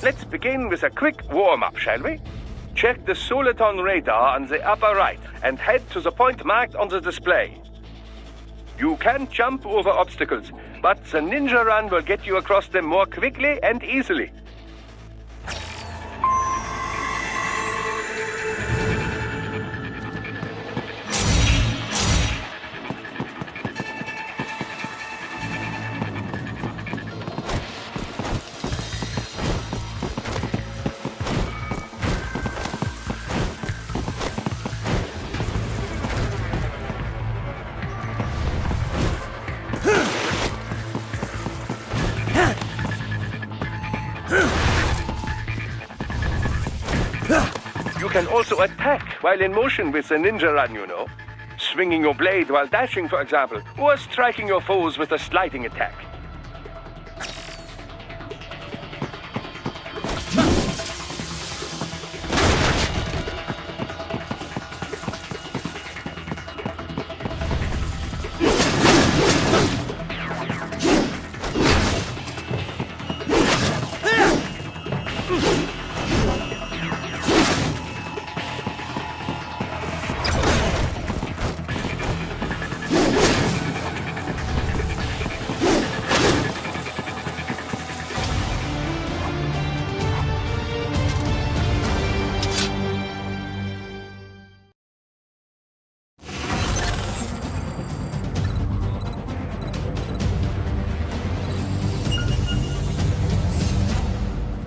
Let's begin with a quick warm-up, shall we? Check the Soliton radar on the upper right and head to the point marked on the display. You can jump over obstacles, but the ninja run will get you across them more quickly and easily. You can also attack while in motion with the ninja run, you know. Swinging your blade while dashing, for example, or striking your foes with a sliding attack.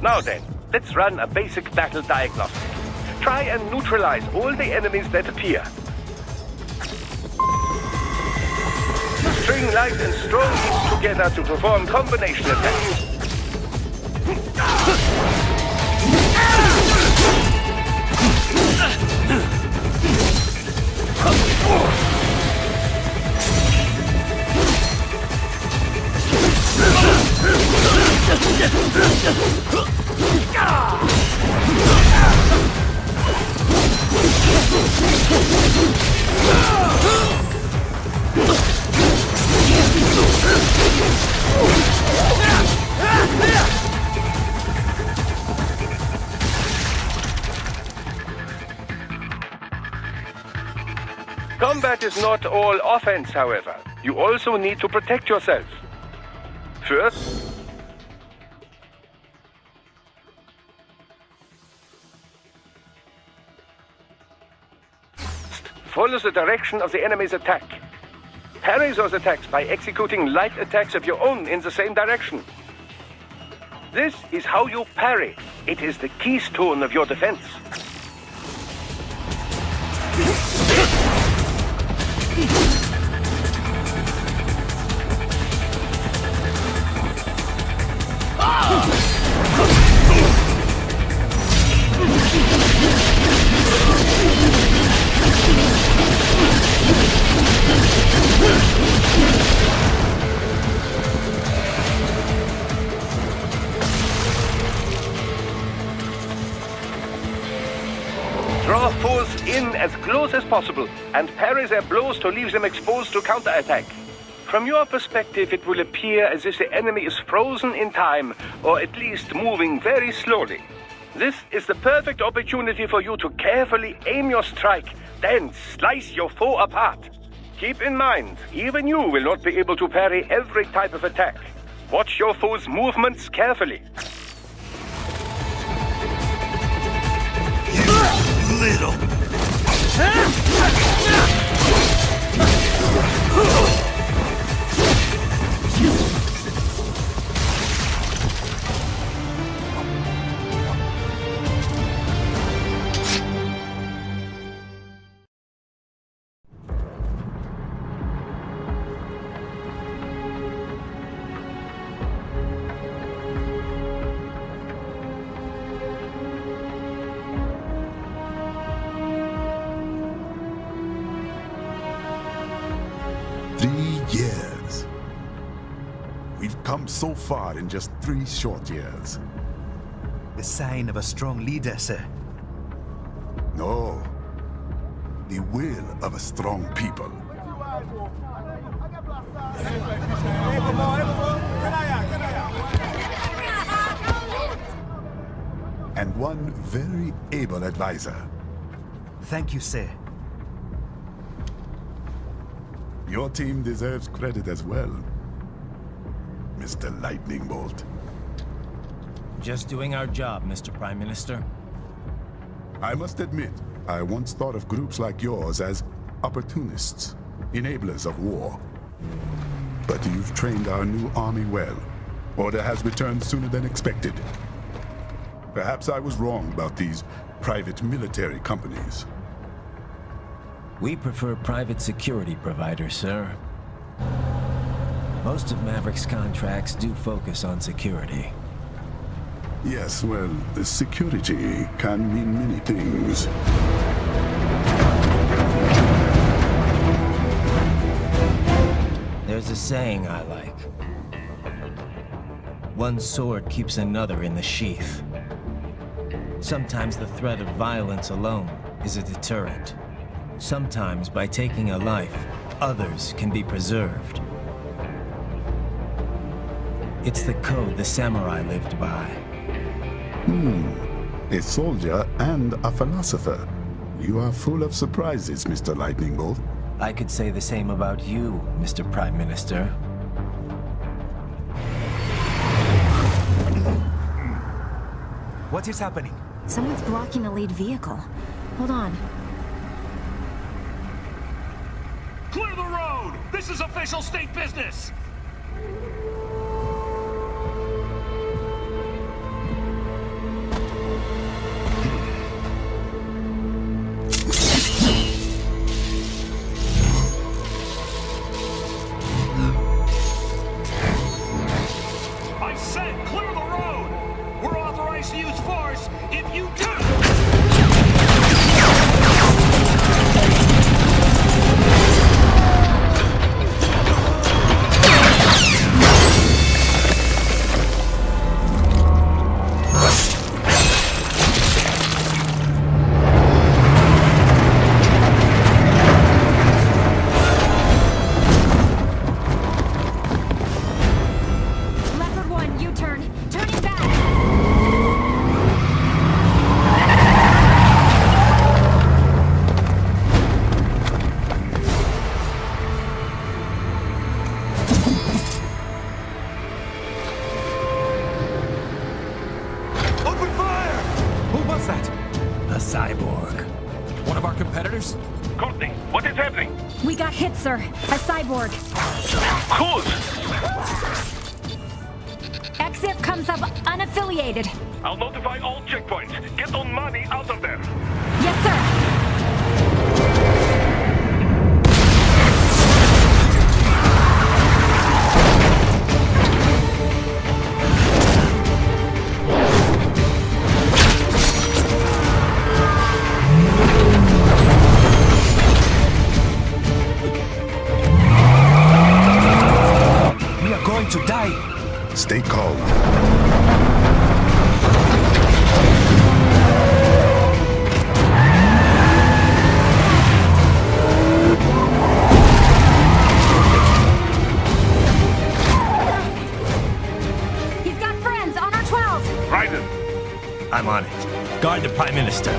Now then, let's run a basic battle diagnostic. Try and neutralize all the enemies that appear. String light and strong hits together to perform combination attacks. Combat is not all offense, however. You also need to protect yourself. First, follow the direction of the enemy's attack. Parry those attacks by executing light attacks of your own in the same direction. This is how you parry. It is the keystone of your defense. Draw foes in as close as possible and parry their blows to leave them exposed to counterattack. From your perspective, it will appear as if the enemy is frozen in time, or at least moving very slowly. This is the perfect opportunity for you to carefully aim your strike, then slice your foe apart. Keep in mind, even you will not be able to parry every type of attack. Watch your foe's movements carefully. Little. Years. We've come so far in just 3 short years. The sign of a strong leader, sir. No. The will of a strong people. and one very able advisor. Thank you, sir. Your team deserves credit as well, Mr. Lightning Bolt. Just doing our job, Mr. Prime Minister. I must admit, I once thought of groups like yours as opportunists, enablers of war. But you've trained our new army well. Order has returned sooner than expected. Perhaps I was wrong about these private military companies. We prefer private security providers, sir. Most of Maverick's contracts do focus on security. Yes, well, security can mean many things. There's a saying I like. One sword keeps another in the sheath. Sometimes the threat of violence alone is a deterrent. Sometimes by taking a life, others can be preserved. It's the code the samurai lived by. A soldier and a philosopher. You are full of surprises, Mr. Lightning Bolt. I could say the same about you, Mr. Prime Minister. What is happening? Someone's blocking the lead vehicle. Hold on. Clear the road! This is official state business! I said clear the road! We're authorized to use force if you do! Leopard 1, U-turn. Turning back. Open fire! Who was that? A cyborg. One of our competitors? Courtney, what is happening? We got hit, sir. A cyborg. Whose? Exif comes up unaffiliated. I'll notify all checkpoints. Get on money out of there. Yes, sir. We are going to die. Stay calm. He's got friends on our 12. Raiden, I'm on it. Guard the Prime Minister.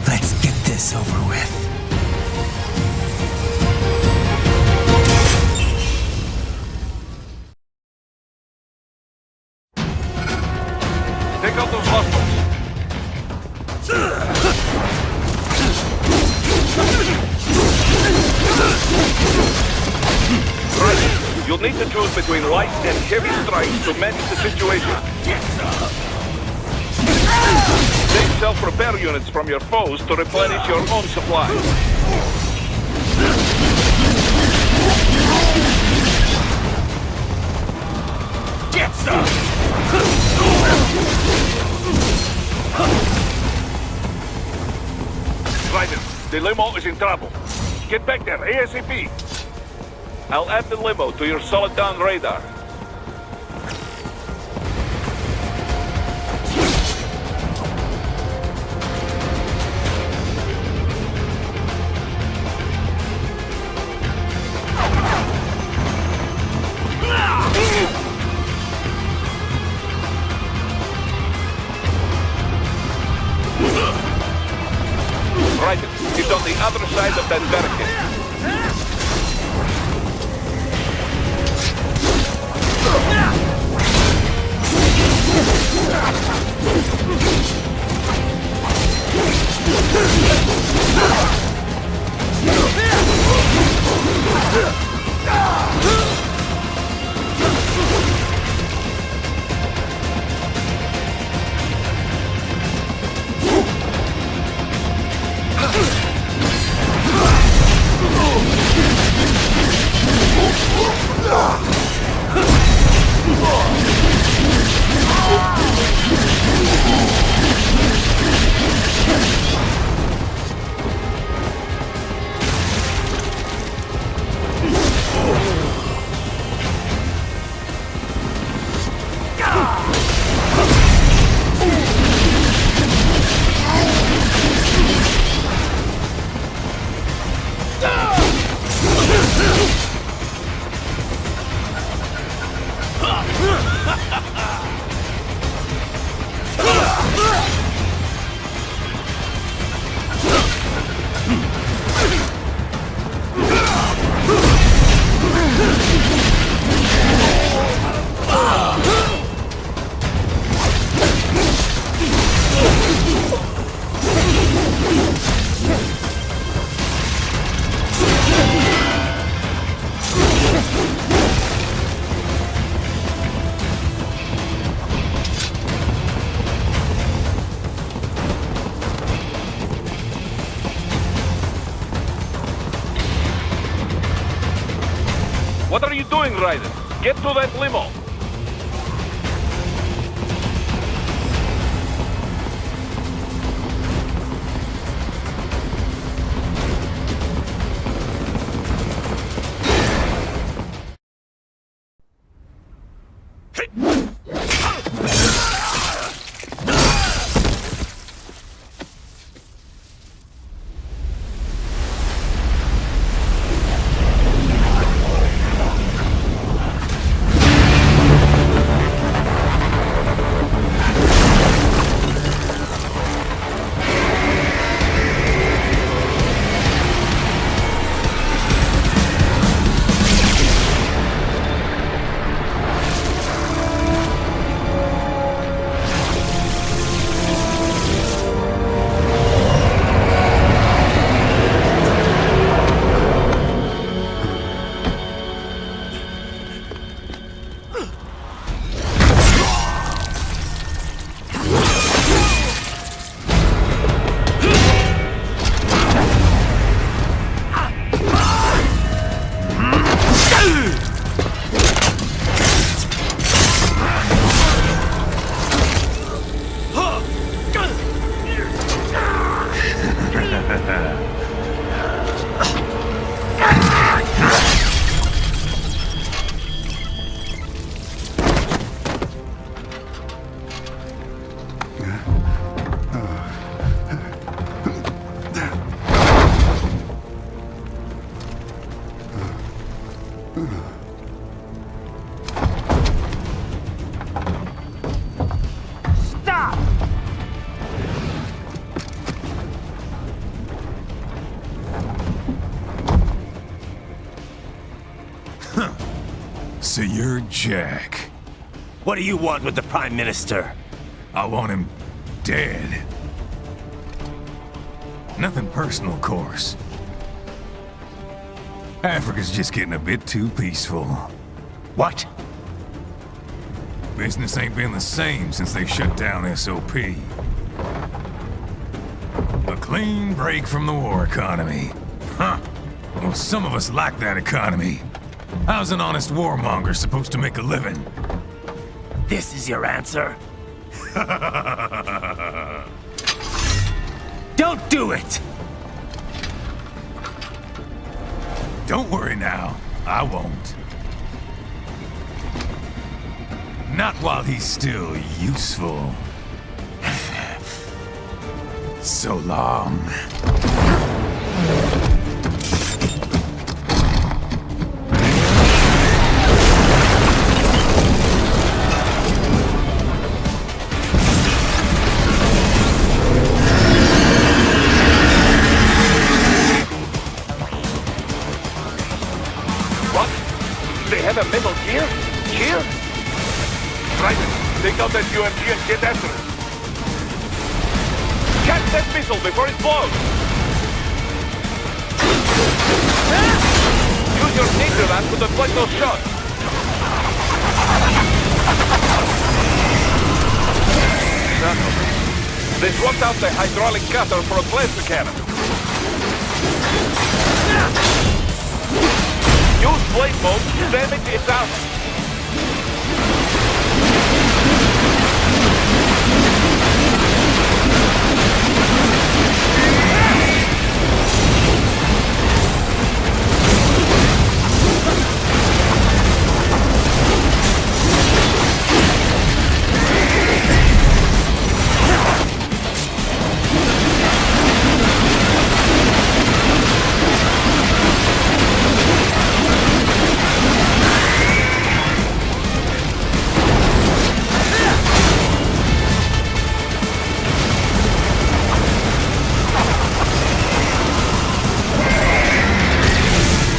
Let's get this over with. take out those hostiles. Right. You'll need to choose between light and heavy strikes to manage the situation. Take self-repair units from your foes to replenish your own supplies. get some! Raiden, the limo is in trouble. Get back there, ASAP. I'll add the limo to your solid down radar. Raiden, it's on the other side of that barricade. What are you doing, Raiden? Get to that limo! So you're Jack. What do you want with the Prime Minister? I want him dead. Nothing personal, of course. Africa's just getting a bit too peaceful. What? Business ain't been the same since they shut down SOP. A clean break from the war economy. Huh. Well, some of us like that economy. How's an honest warmonger supposed to make a living? This is your answer? Don't do it! Don't worry now. I won't. Not while he's still useful. So long. What? They have a metal gear? Gear? Right. Take out that UMG and get after it. Catch that missile before it blows! Use your ninja lamp to deflect those shots! They swapped out the hydraulic cutter for a blaster cannon. Use blade mode to damage its armor.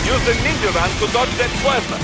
Use the ninja run to dodge that plasma.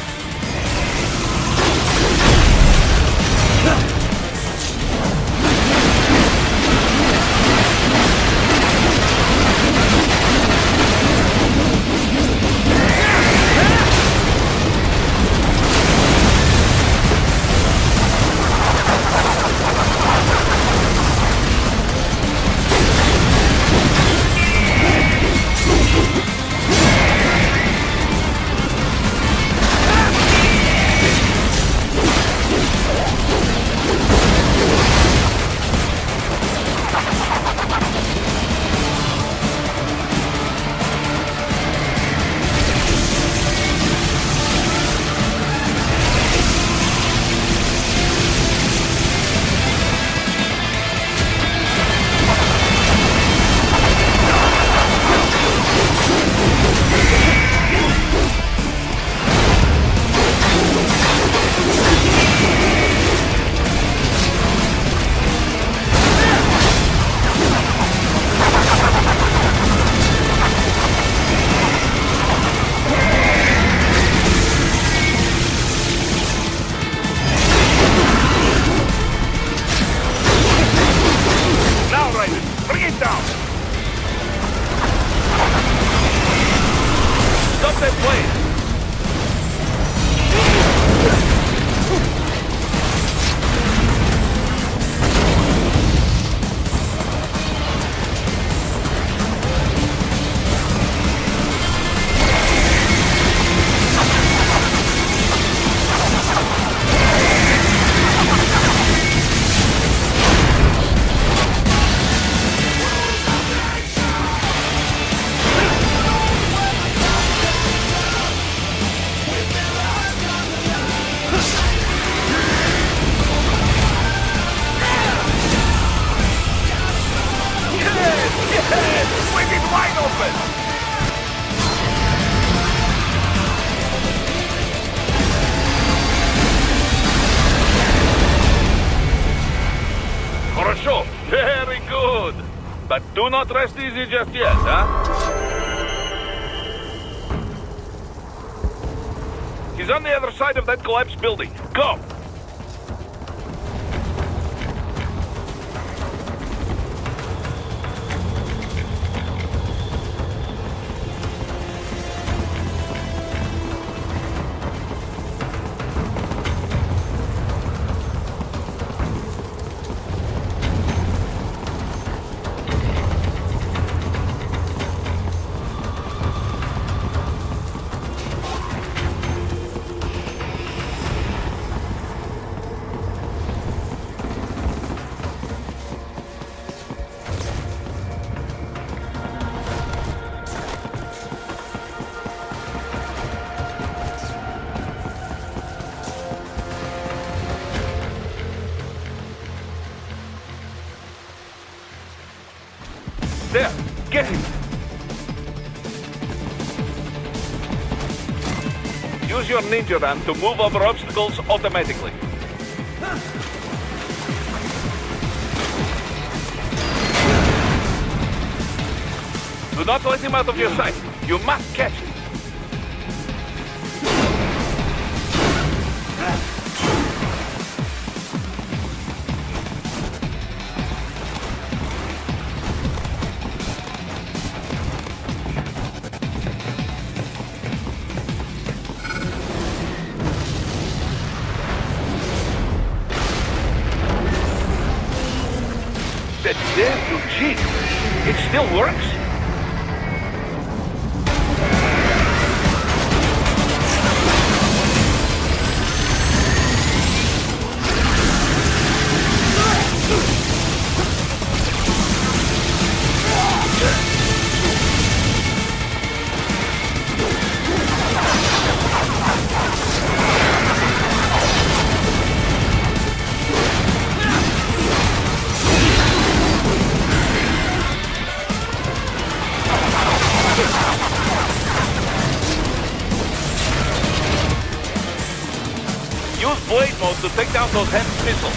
Bring it down! Stop that plane! Swing it wide open! Хорошо, very good. But do not rest easy just yet, huh? He's on the other side of that collapsed building. Go! There, get him. Use your ninja ram to move over obstacles automatically. Do not let him out of your sight. You must catch him. That damn Eugene. It still works? Use blade mode to take down those heavy missiles.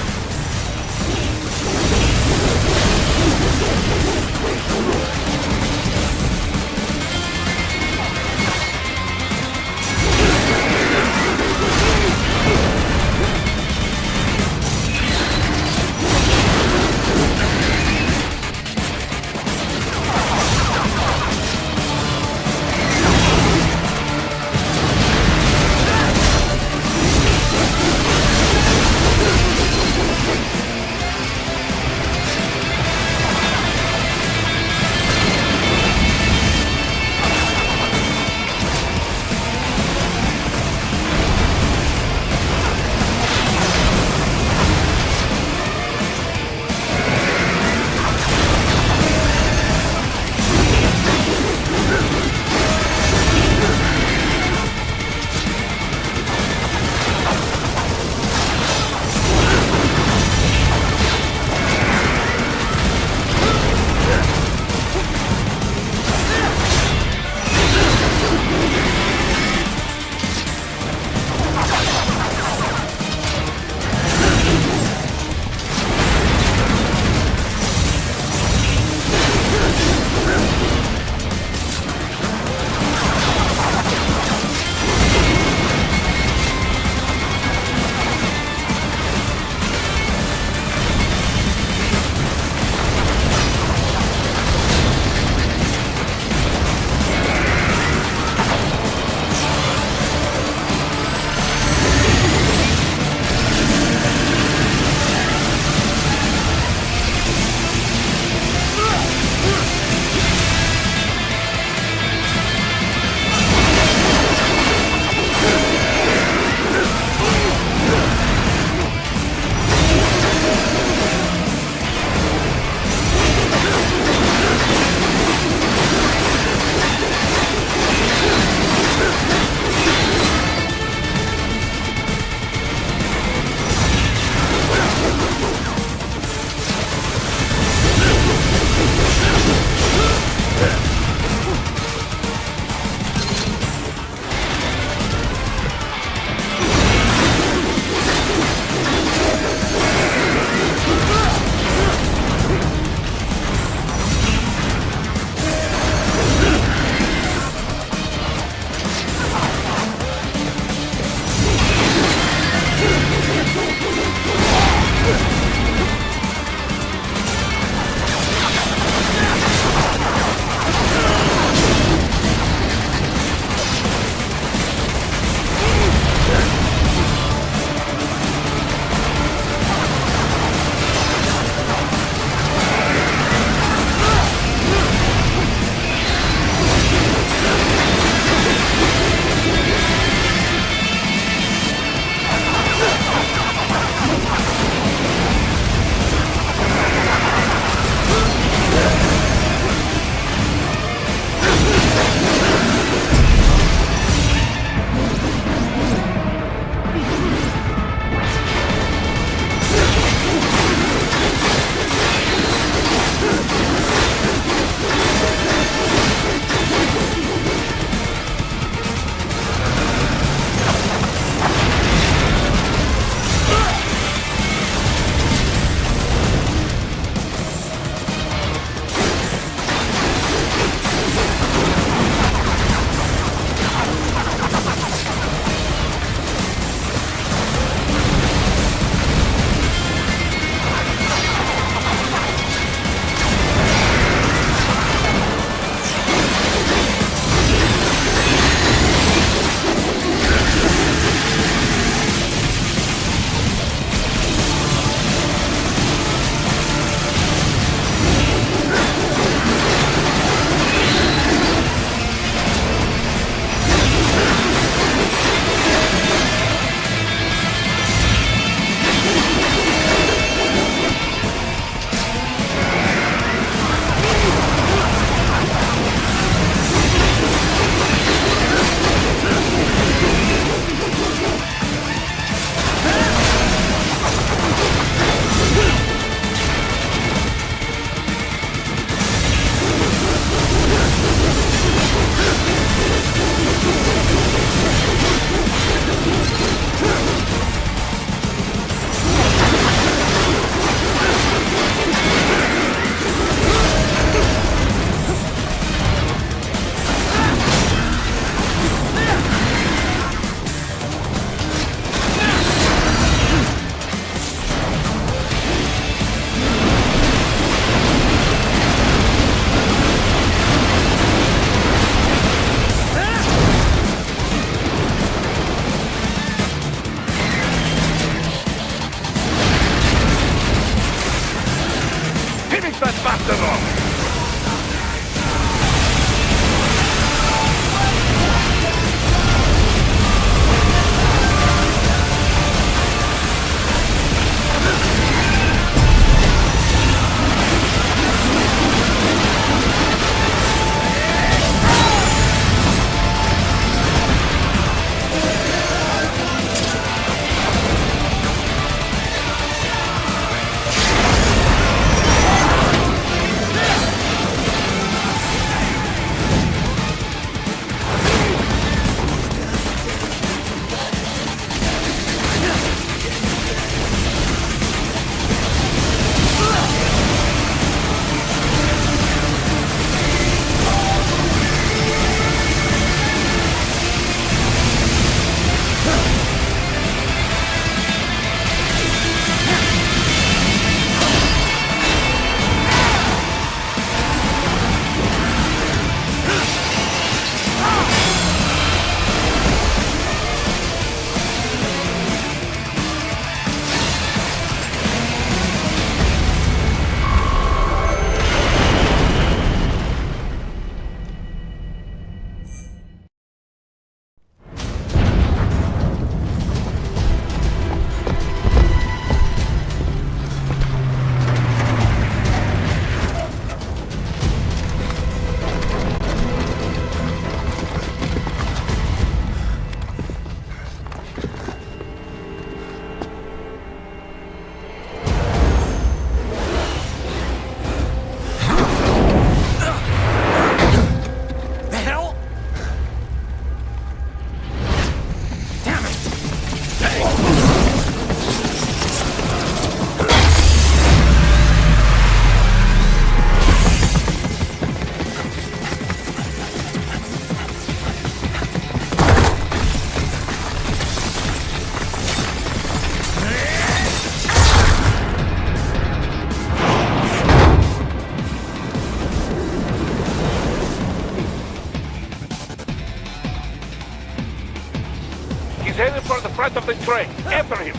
front of the train. After him.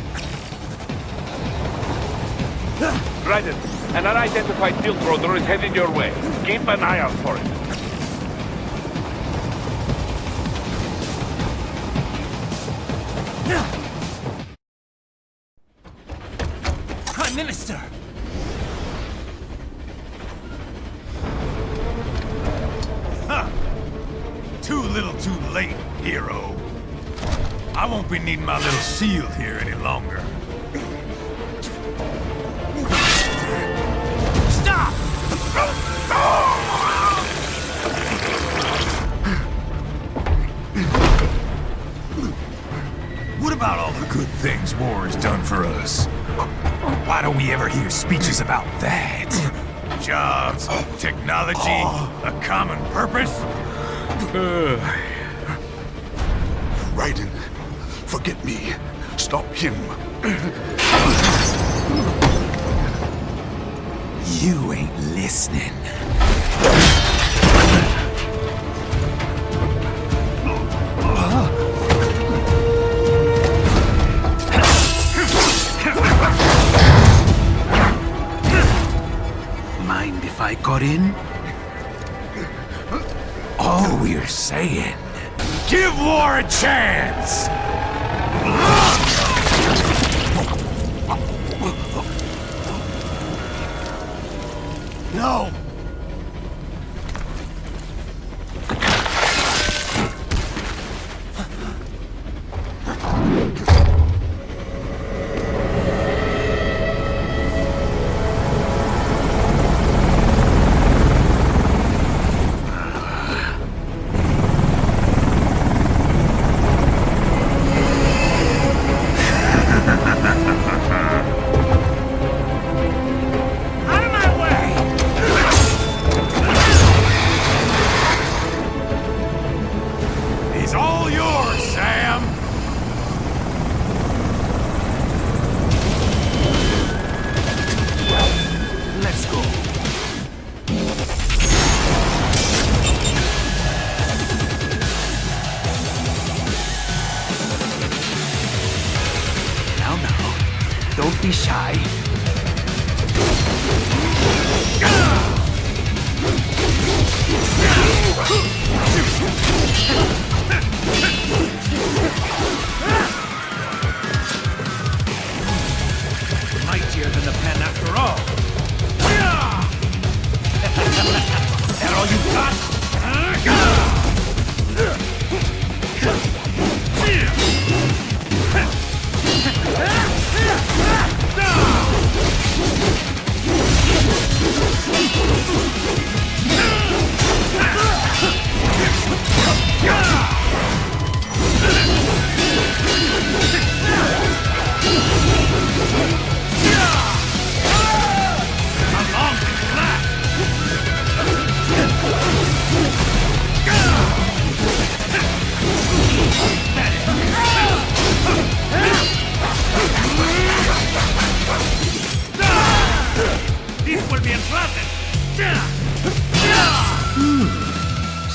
Raiden, an unidentified field roader is headed your way. Keep an eye out for it. Prime Minister! Too little too late, hero. I won't be needing my little shield here any longer. Stop! What about all the good things war has done for us? Why don't we ever hear speeches about that? Jobs, technology, a common purpose? Raiden, forget me. Stop him. You ain't listening. Mind if I got in? All we're saying, give war a chance! No! He's all yours, Sam! Let's go. Now, don't be shy. Mightier than the pen after all. That all you got?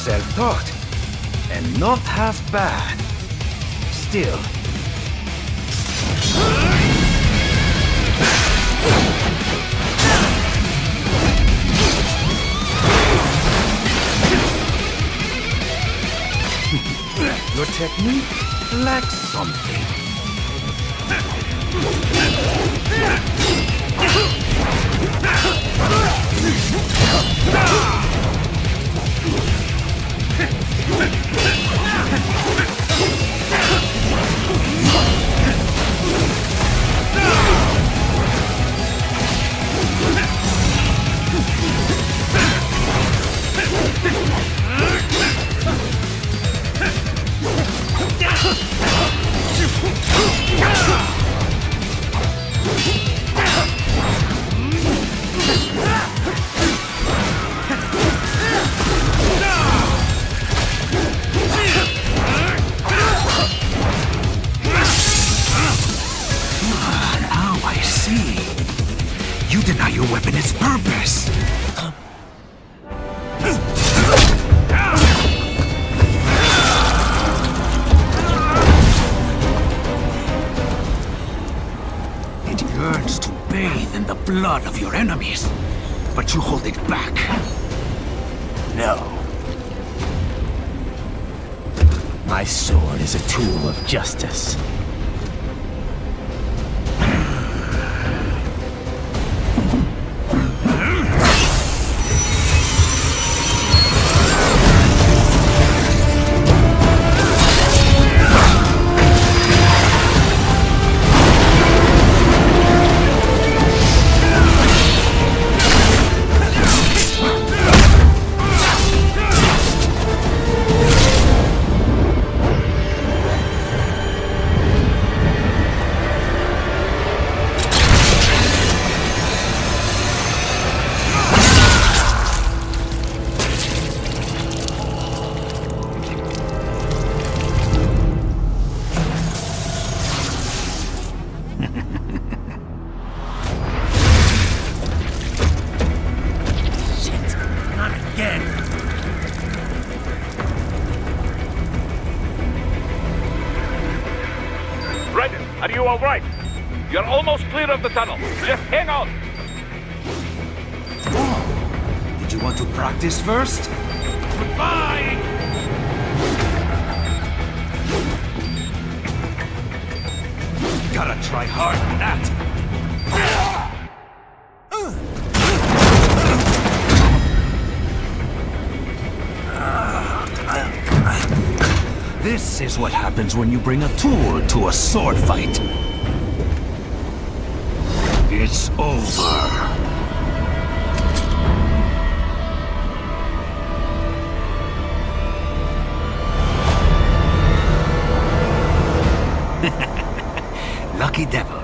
Self-taught. And not half bad. Still. Your technique lacks something. blood of your enemies, but you hold it back. No. My sword is a tool of justice. Are you all right? You're almost clear of the tunnel. Just hang on. Did you want to practice first? Goodbye! Gotta try hard on that. This is what happens when you bring a tool to a sword fight. It's over. Lucky devil.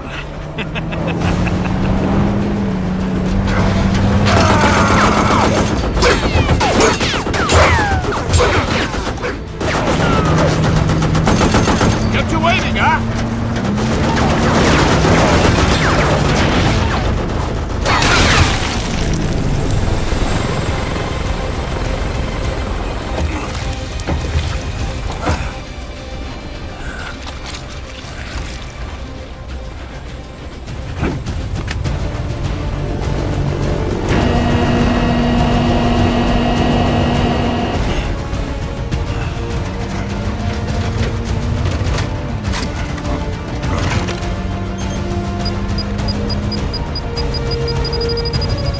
Get you waiting, huh?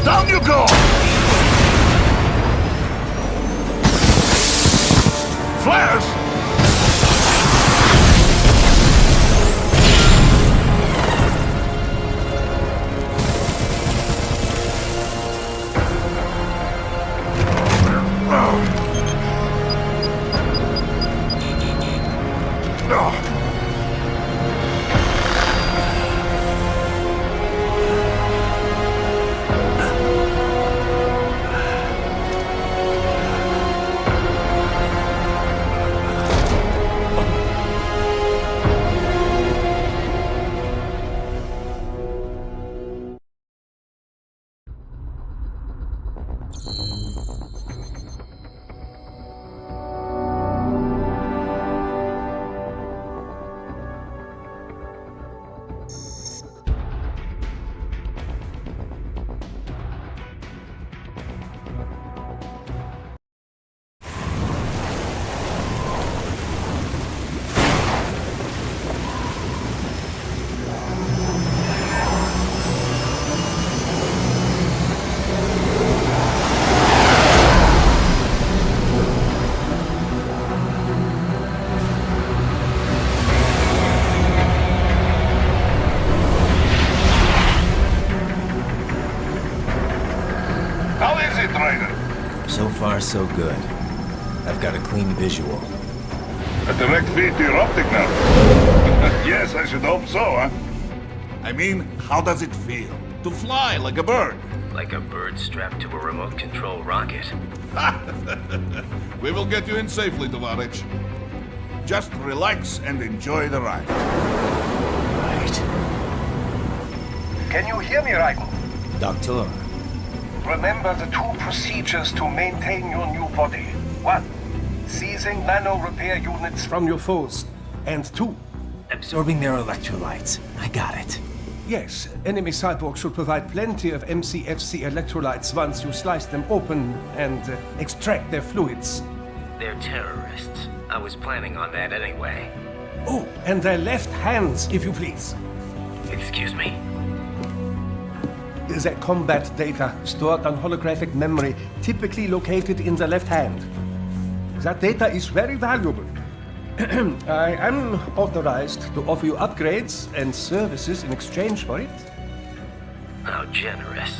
Down you go! Flash! How is it, Ryder? So far, so good. I've got a clean visual. A direct feed to your optic now. Yes, I should hope so, huh? I mean, how does it feel? To fly like a bird? Like a bird strapped to a remote control rocket. We will get you in safely, Tovarich. Just relax and enjoy the ride. Right. Can you hear me, Raiden? Doctor, Remember the two procedures to maintain your new body. 1. Seizing nano repair units from your foes. And 2. absorbing their electrolytes. I got it. Yes, enemy cyborgs should provide plenty of MCFC electrolytes once you slice them open and extract their fluids. They're terrorists. I was planning on that anyway. Oh, and their left hands, if you please. Excuse me? The combat data stored on holographic memory, typically located in the left hand. That data is very valuable. I am authorized to offer you upgrades and services in exchange for it. How generous.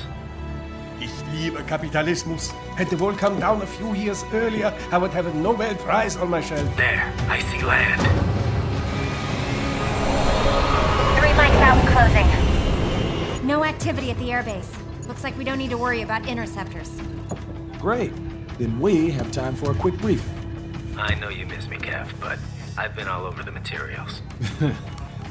Ich liebe Kapitalismus. Hätte wohl come down a few years earlier, I would have a Nobel Prize on my shelf. There, I see land. 3 mics out, closing. No activity at the airbase. Looks like we don't need to worry about interceptors. Great. Then we have time for a quick briefing. I know you miss me, Kev, but I've been all over the materials.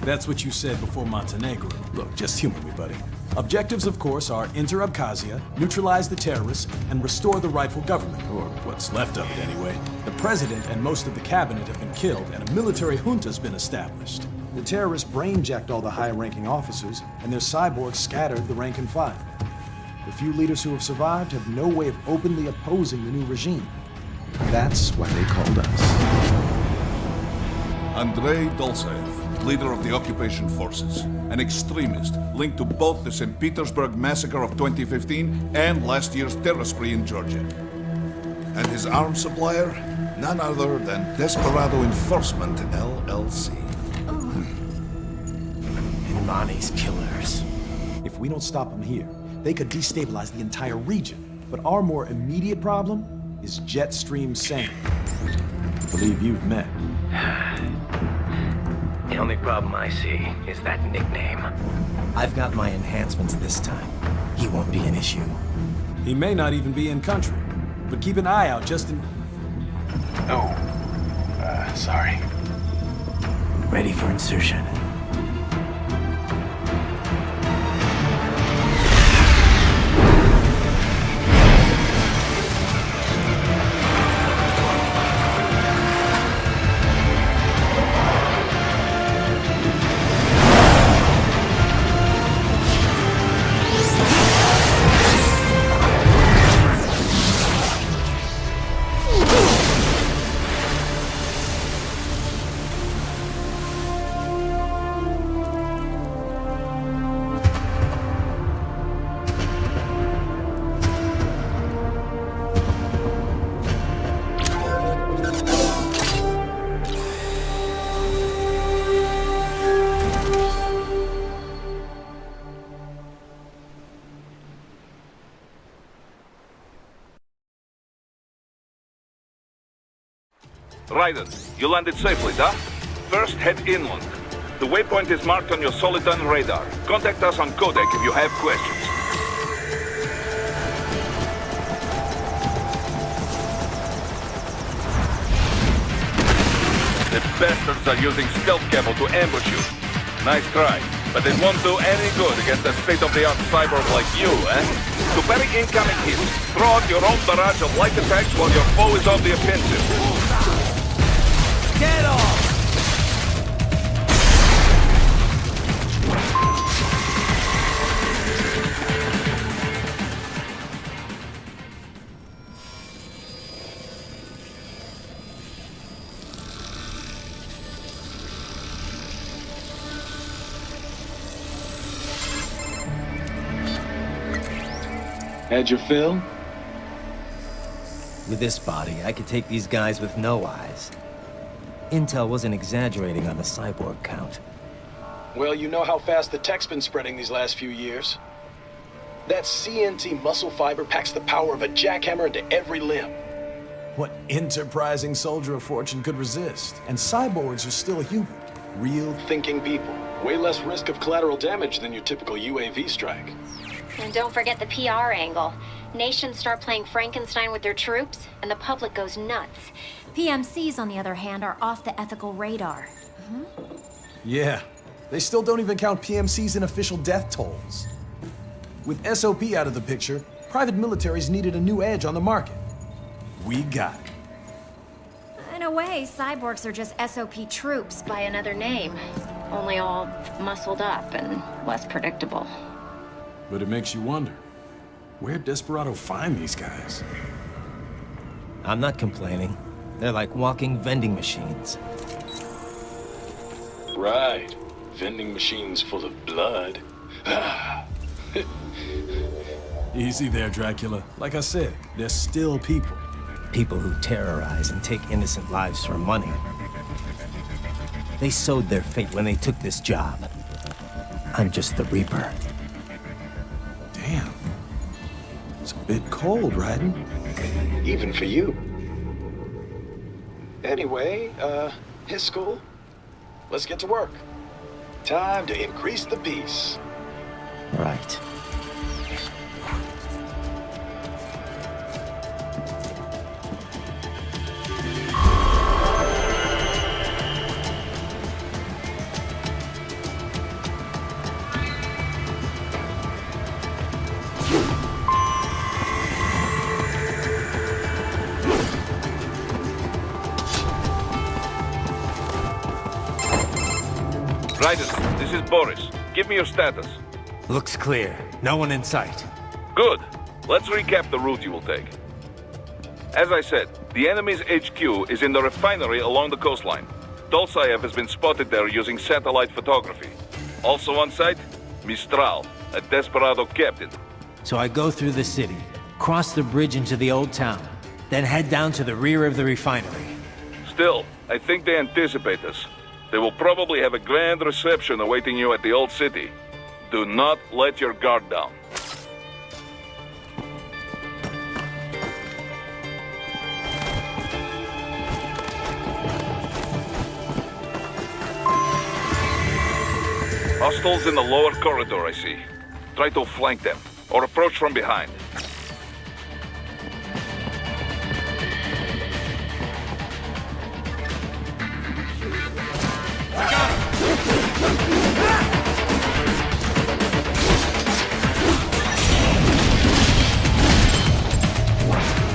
That's what you said before Montenegro. Look, just humor me, buddy. Objectives, of course, are enter Abkhazia, neutralize the terrorists, and restore the rightful government, or what's left of it anyway. The president and most of the cabinet have been killed, and a military junta's been established. The terrorists brain-jacked all the high-ranking officers, and their cyborgs scattered the rank and file. The few leaders who have survived have no way of openly opposing the new regime. That's why they called us. Andrei Dolzaev, leader of the occupation forces, an extremist linked to both the St. Petersburg massacre of 2015 and last year's terror spree in Georgia. And his arms supplier, none other than Desperado Enforcement, LLC. Imani's killers. If we don't stop them here, they could destabilize the entire region. But our more immediate problem is Jetstream Sam. I believe you've met. The only problem I see is that nickname. I've got my enhancements this time. He won't be an issue. He may not even be in country, but keep an eye out just in... Oh, sorry. Ready for insertion. Raiden, you landed safely, huh? First, head inland. The waypoint is marked on your Soliton radar. Contact us on Codec if you have questions. The bastards are using stealth cable to ambush you. Nice try, but it won't do any good against a state-of-the-art cyborg like you, eh? To parry incoming hits, throw out your own barrage of light attacks while your foe is on the offensive. Get off! Had your fill? With this body, I could take these guys with no eyes. Intel wasn't exaggerating on the cyborg count. Well, you know how fast the tech's been spreading these last few years. That CNT muscle fiber packs the power of a jackhammer into every limb. What enterprising soldier of fortune could resist? And cyborgs are still human. Real Thinking people. Way less risk of collateral damage than your typical UAV strike. And don't forget the PR angle. Nations start playing Frankenstein with their troops, and the public goes nuts. PMCs, on the other hand, are off the ethical radar. Yeah. They still don't even count PMCs in official death tolls. With SOP out of the picture, private militaries needed a new edge on the market. We got it. In a way, cyborgs are just SOP troops by another name. only all muscled up and less predictable. But it makes you wonder, where'd Desperado find these guys? I'm not complaining. They're like walking vending machines. Right. Vending machines full of blood. Ah. Easy there, Dracula. Like I said, they're still people. People who terrorize and take innocent lives for money. They sowed their fate when they took this job. I'm just the Reaper. Damn. It's a bit cold, Raiden. Even for you. Anyway, his school? Let's get to work. Time to increase the peace. Right. Raiden, this is Boris. Give me your status. Looks clear. No one in sight. Good. Let's recap the route you will take. As I said, the enemy's HQ is in the refinery along the coastline. Dolsaev has been spotted there using satellite photography. Also on site, Mistral, a Desperado captain. So I go through the city, cross the bridge into the old town, then head down to the rear of the refinery. Still, I think they anticipate us. They will probably have a grand reception awaiting you at the old city. Do not let your guard down. Hostiles in the lower corridor, I see. Try to flank them, or approach from behind.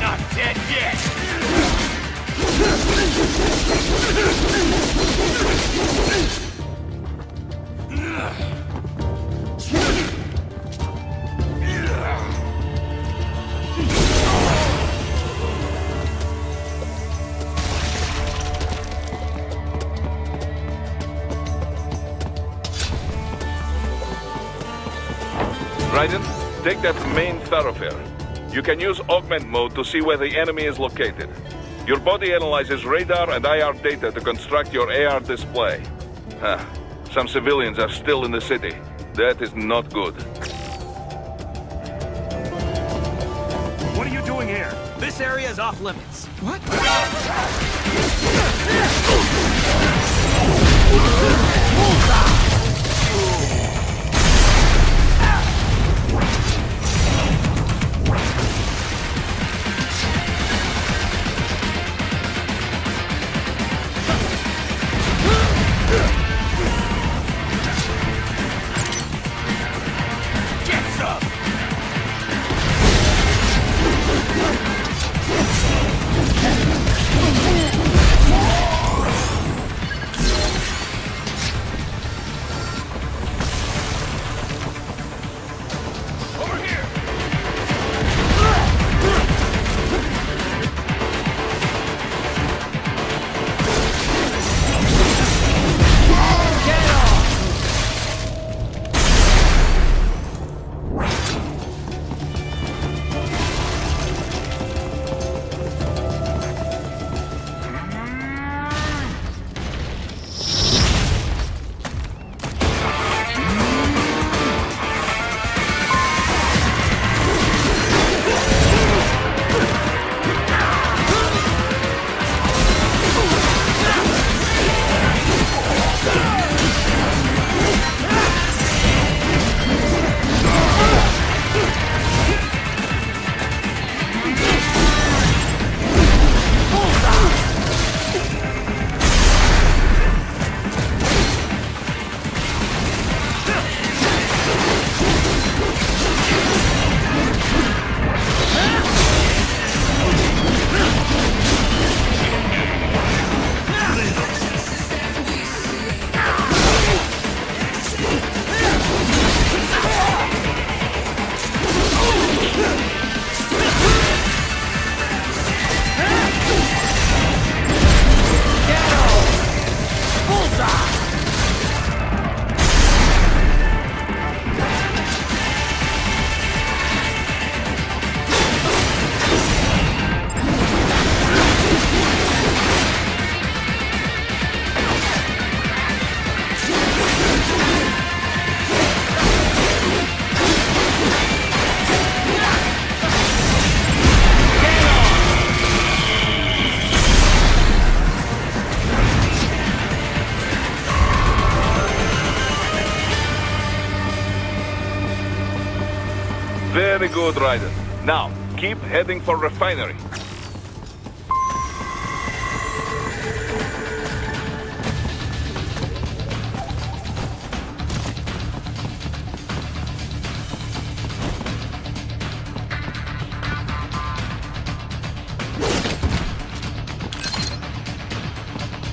Not dead yet! Raiden, take that main thoroughfare. You can use augment mode to see where the enemy is located. Your body analyzes radar and IR data to construct your AR display. Some civilians are still in the city. That is not good. What are you doing here? This area is off limits. What? Very good, Raiden. Now, keep heading for refinery.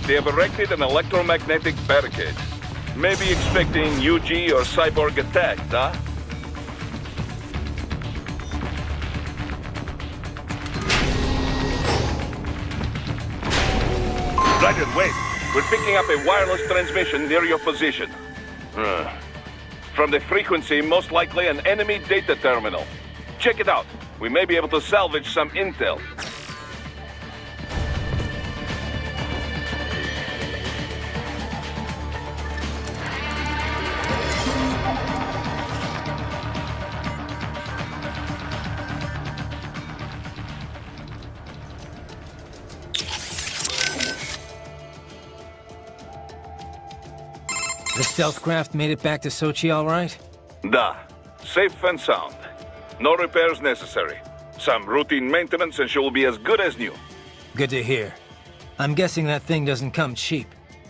They have erected an electromagnetic barricade. Maybe expecting UG or Cyborg attack, huh? Raiden, wait. We're picking up a wireless transmission near your position. From the frequency, most likely an enemy data terminal. Check it out. We may be able to salvage some intel. The stealth craft made it back to Sochi all right? Da. Safe and sound. No repairs necessary. Some routine maintenance and she will be as good as new. Good to hear. I'm guessing that thing doesn't come cheap.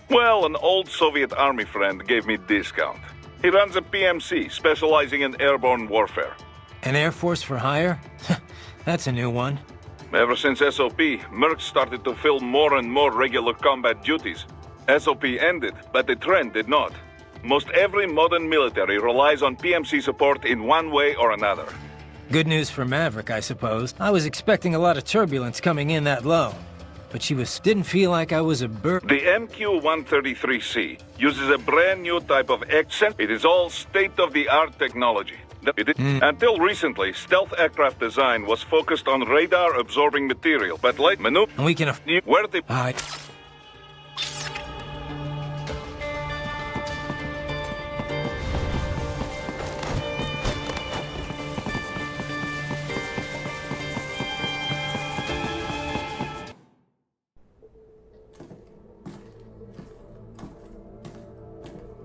Well, an old Soviet army friend gave me discount. He runs a PMC specializing in airborne warfare. An Air Force for hire? That's a new one. Ever since SOP, Mercs started to fill more and more regular combat duties. SOP ended, but the trend did not. Most every modern military relies on PMC support in one way or another. Good news for Maverick, I suppose. I was expecting a lot of turbulence coming in that low, but didn't feel like I was a bird. The MQ-133C uses a brand new type of accent. It is all state-of-the-art technology. Until recently, stealth aircraft design was focused on radar-absorbing material, but late maneuver... And we can... Where the...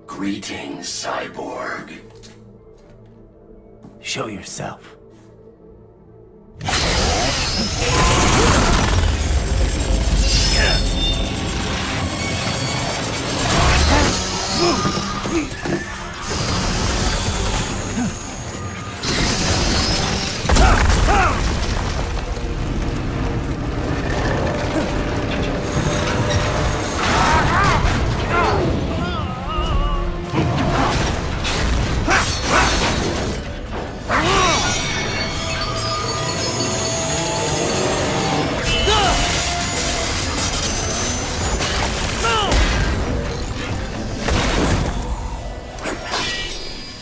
Greetings, Cyborg. Show yourself.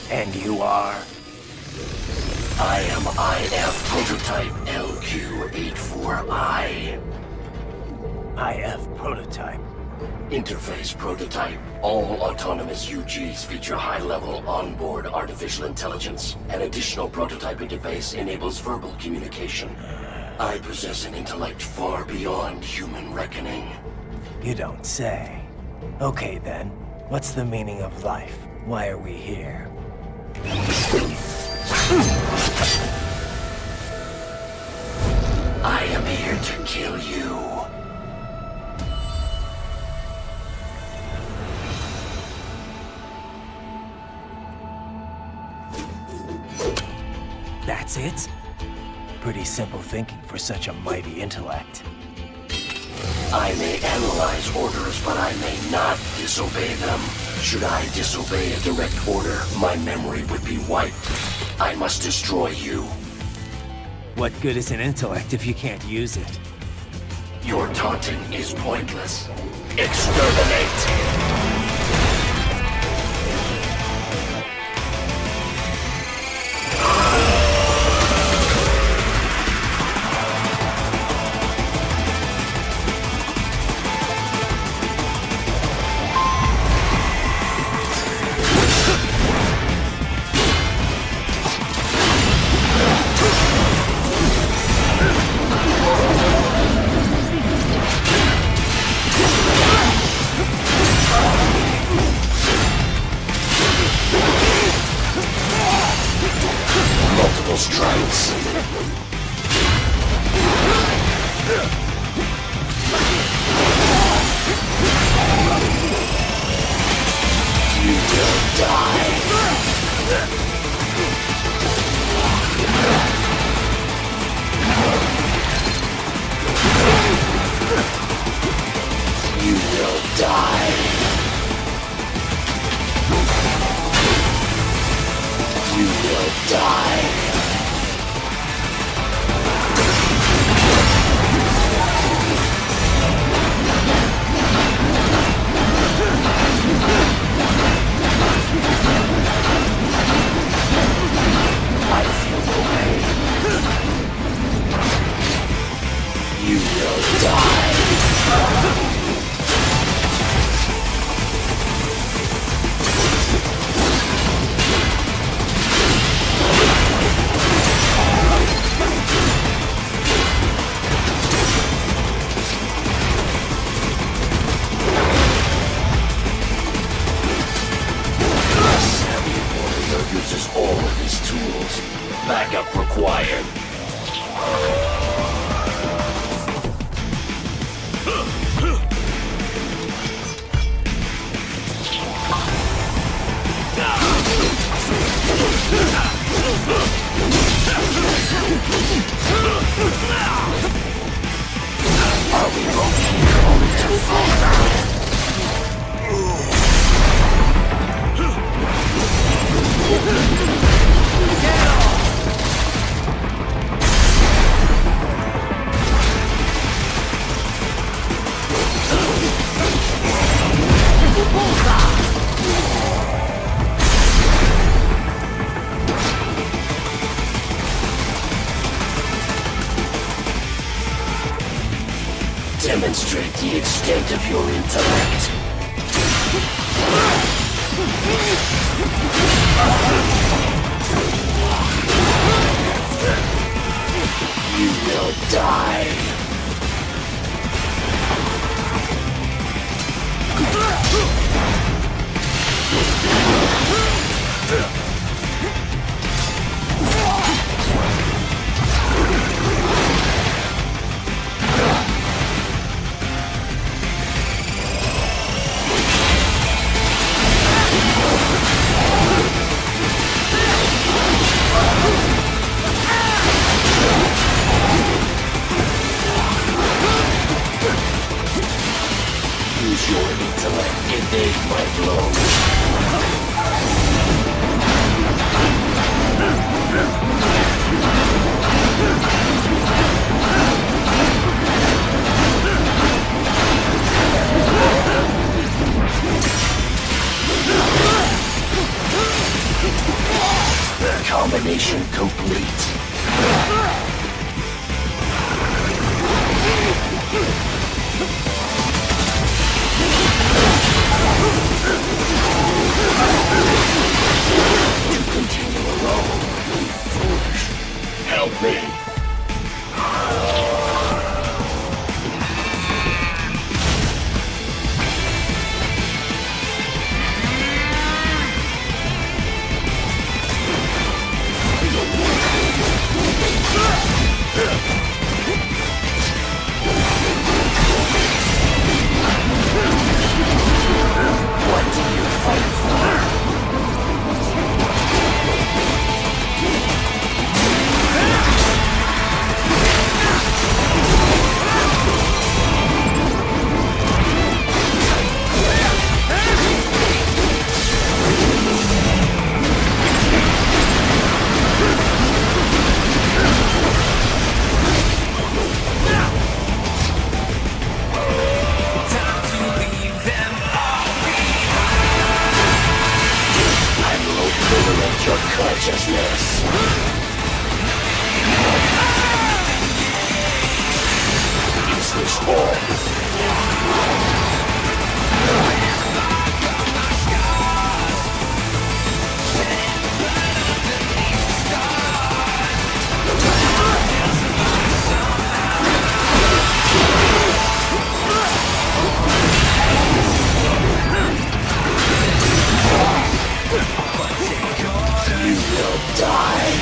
And you are? I am IF Prototype LQ-84I. IF Prototype. Interface Prototype. All autonomous UGs feature high-level onboard artificial intelligence. An additional prototype interface enables verbal communication. I possess an intellect far beyond human reckoning. You don't say. Okay then, what's the meaning of life? Why are we here? I am here to kill you. That's it? Pretty simple thinking for such a mighty intellect. I may analyze orders, but I may not disobey them. Should I disobey a direct order, my memory would be wiped. I must destroy you. What good is an intellect if you can't use it? Your taunting is pointless. Exterminate! Uses all of his tools. Backup required. Are we wrong here? Only too far. Demonstrate the extent of your intellect. You will die. Use your intellect, evade my blows. Combination complete. To continue alone, you foolish. Help me. What do you fight for? Your consciousness. Is this all? You will die.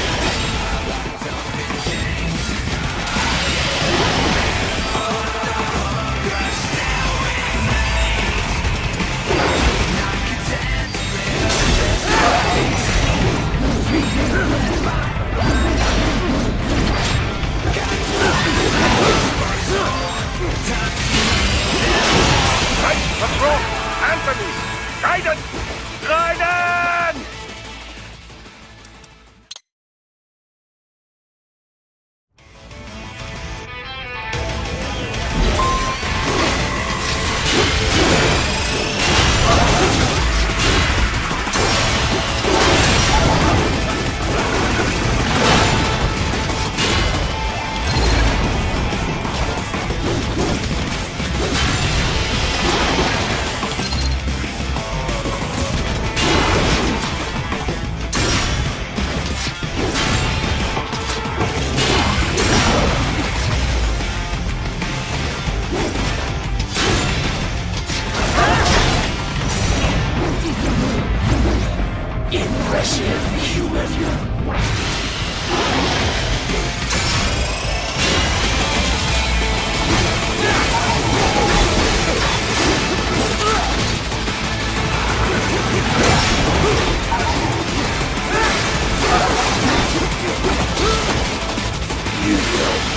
You will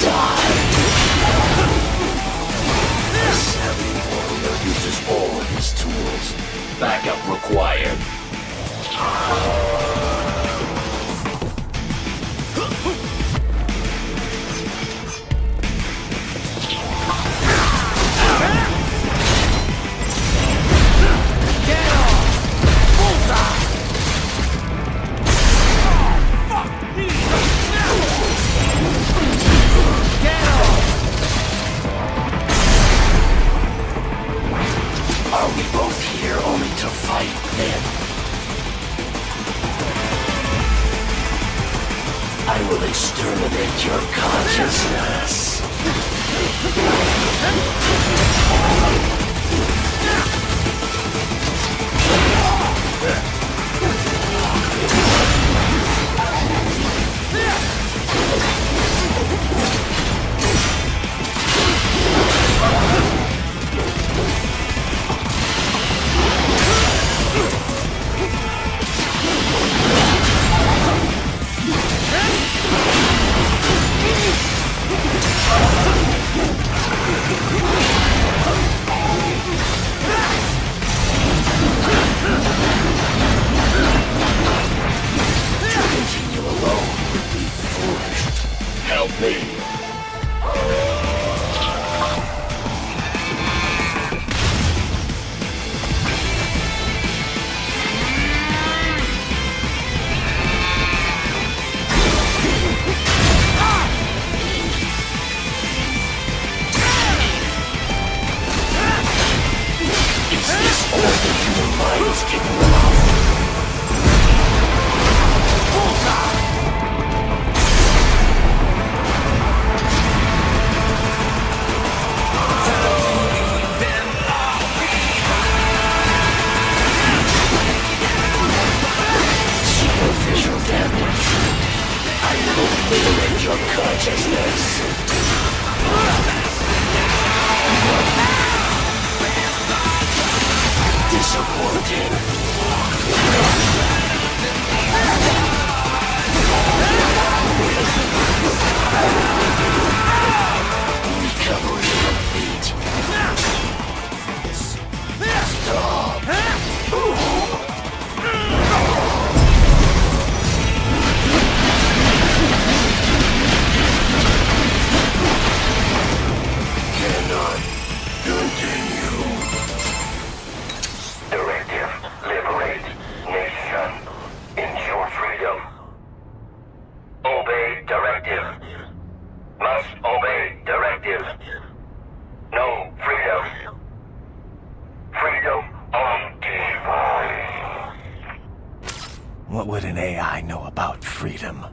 die. The savvy warrior uses all of his tools. Backup required. Are we both here only to fight, then? I will exterminate your consciousness. Help me. Is this all the human mind is capable of? Superficial damage. I will obliterate your consciousness. Disappointing. Recovery complete. Stop. Cannot continue. Directive, liberate nation. Ensure freedom. Obey directive. Must obey directive. No freedom. Freedom on device. What would an AI know about freedom?